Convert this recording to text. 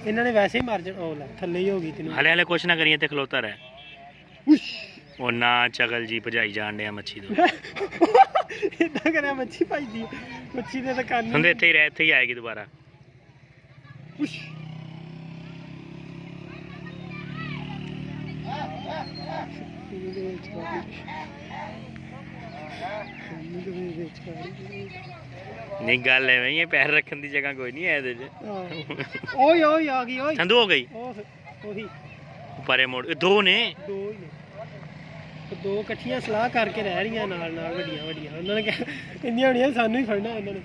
इन्होंने वैसे ही मार जाना थले ही होगी तेन हले हले कुछ ना करिए ते खलोता रहे ਉਹ ਨਾ ਚਗਲ ਜੀ ਭਜਾਈ ਜਾਣ ਡਿਆ ਮੱਛੀ ਤੋਂ इतना करे मच्छी पाई दी मच्छी ने तो कान ਹੁੰਦੇ ਇੱਥੇ ਹੀ ਰਹਿ ਇੱਥੇ ਹੀ ਆਏਗੀ ਦੁਬਾਰਾ नहीं गल है ये पैर रखने की जगह कोई नहीं है ਇਹਦੇ ਚ ओए ओए आ गई ओए संधू हो गई ओही परे मोड़ दो ने दो ही ने दो इकट्ठियां सलाह करके रह रही नाल नाल वड्डियां वड्डियां उन्होंने इंदियां होणियां सानू ही फड़ना उन्होंने